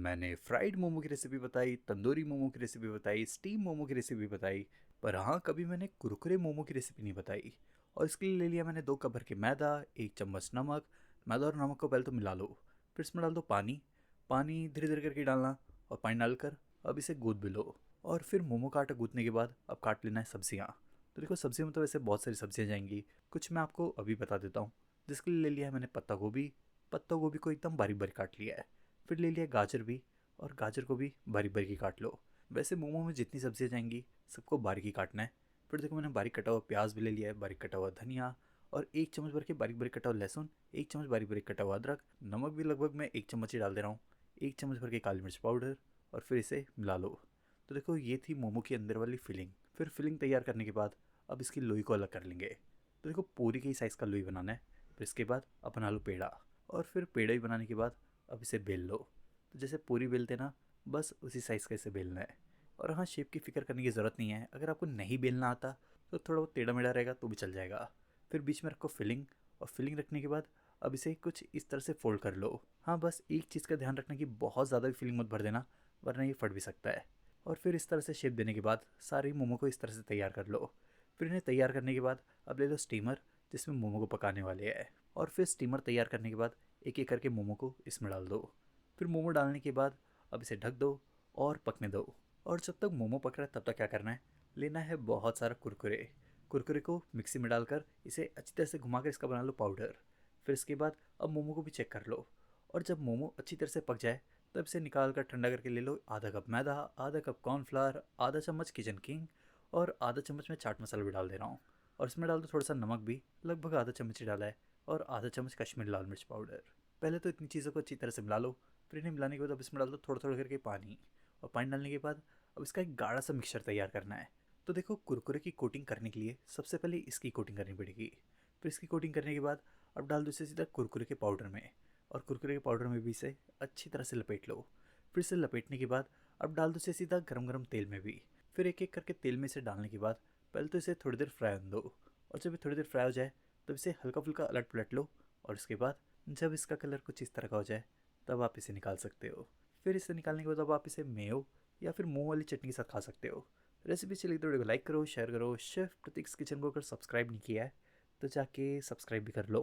मैंने फ्राइड मोमो की रेसिपी बताई, तंदूरी मोमो की रेसिपी बताई, स्टीम मोमो की रेसिपी बताई, पर हाँ कभी मैंने कुरकुरे मोमो की रेसिपी नहीं बताई। और इसके लिए ले लिया मैंने 2 कप भर के मैदा, 1 चम्मच नमक। मैदा और नमक को पहले तो मिला लो, फिर इसमें डाल दो पानी। पानी धीरे धीरे करके डालना, और पानी डालकर अब इसे गूँथ भी लो। और फिर मोमो का आटा गूँथने के बाद अब काट लेना है सब्जियाँ। तो देखो सब्जियों में तो वैसे बहुत सारी सब्जियाँ जाएंगी, कुछ मैं आपको अभी बता देता हूँ। जिसके लिए ले लिया है मैंने पत्ता गोभी। पत्ता गोभी को एकदम बारीक बारीक काट लिया है। फिर ले लिया गाजर भी, और गाजर को भी बारीक बारीक ही काट लो। वैसे मोमो में जितनी सब्जियाँ जाएंगी सबको बारीक ही काटना है। फिर देखो मैंने बारीक कटा हुआ प्याज भी ले लिया है, बारीक कटा हुआ धनिया, और 1 चम्मच भर के बारीक बारीक कटा हुआ लहसुन, 1 चम्मच बारीक बारीक कटा हुआ अदरक। नमक भी लगभग मैं 1 चम्मच ही डाल दे रहा हूँ, 1 चम्मच भर के काली मिर्च पाउडर। और फिर इसे मिला लो। तो देखो ये थी मोमो के अंदर वाली फिलिंग। फिर फिलिंग तैयार करने के बाद अब इसकी लोई को अलग कर लेंगे। तो देखो पूरी के ही साइज़ का लोई बनाना है। फिर इसके बाद अब बना लो पेड़ा। और फिर पेड़ा ही बनाने के बाद अब इसे बेल लो। तो जैसे पूरी बेलते ना, बस उसी साइज़ का इसे बेलना है। और हाँ, शेप की फ़िक्र करने की ज़रूरत नहीं है। अगर आपको नहीं बेलना आता तो थोड़ा बहुत टेढ़ा मेढ़ा रहेगा तो भी चल जाएगा। फिर बीच में रखो फिलिंग, और फिलिंग रखने के बाद अब इसे कुछ इस तरह से फोल्ड कर लो। हाँ, बस एक चीज़ का ध्यान रखना कि बहुत ज़्यादा भी फिलिंग मत भर देना, वरना ये फट भी सकता है। और फिर इस तरह से शेप देने के बाद सारे मोमो को इस तरह से तैयार कर लो। फिर इन्हें तैयार करने के बाद अब ले लो स्टीमर, जिसमें मोमो को पकाने वाले हैं। और फिर स्टीमर तैयार करने के बाद एक एक करके मोमो को इसमें डाल दो। फिर मोमो डालने के बाद अब इसे ढक दो और पकने दो। और जब तक मोमो पक रहा है तब तक क्या करना है, लेना है बहुत सारा कुरकुरे। कुरकुरे को मिक्सी में डालकर इसे अच्छी तरह से घुमाकर इसका बना लो पाउडर। फिर इसके बाद अब मोमो को भी चेक कर लो। और जब मोमो अच्छी तरह से पक जाए तब इसे निकाल कर ठंडा करके ले लो। आधा कप मैदा, आधा कप कॉर्नफ्लावर, आधा चम्मच किचन किंग, और आधा चम्मच मैं चाट मसाला भी डाल दे रहा हूँ। और इसमें डाल दो थोड़ा सा नमक भी, लगभग आधा चम्मच ही डाला है, और आधा चम्मच कश्मीरी लाल मिर्च पाउडर। पहले तो इतनी चीज़ों को अच्छी तरह से मिला लो। फिर इन्हें मिलाने के बाद अब इसमें डाल दो थोड़ा थोड़ा करके पानी। और पानी डालने के बाद अब इसका एक गाढ़ा सा मिक्सचर तैयार करना है। तो देखो कुरकुरे की कोटिंग करने के लिए सबसे पहले इसकी कोटिंग करनी पड़ेगी। फिर इसकी कोटिंग करने के बाद अब डाल दो इसे सीधा कुरकुरे के पाउडर में। और कुरकुरे के पाउडर में भी इसे अच्छी तरह से लपेट लो। फिर इसे लपेटने के बाद अब डाल दो इसे सीधा गरम गरम तेल में भी। फिर एक एक करके तेल में इसे डालने के बाद पहले तो इसे थोड़ी देर फ्राई होने दो। और जब ये थोड़ी देर फ्राई हो जाए तब इसे हल्का फुल्का अलट पलट लो। और इसके बाद जब इसका कलर कुछ इस तरह का हो जाए तब आप इसे निकाल सकते हो। फिर इसे निकालने के बाद अब आप इसे मेयो या फिर मूंग वाली चटनी के साथ खा सकते हो। रेसिपी चली तो वीडियो को लाइक करो, शेयर करो। शेफ प्रतीक्स किचन को अगर सब्सक्राइब नहीं किया है तो जाके सब्सक्राइब भी कर लो।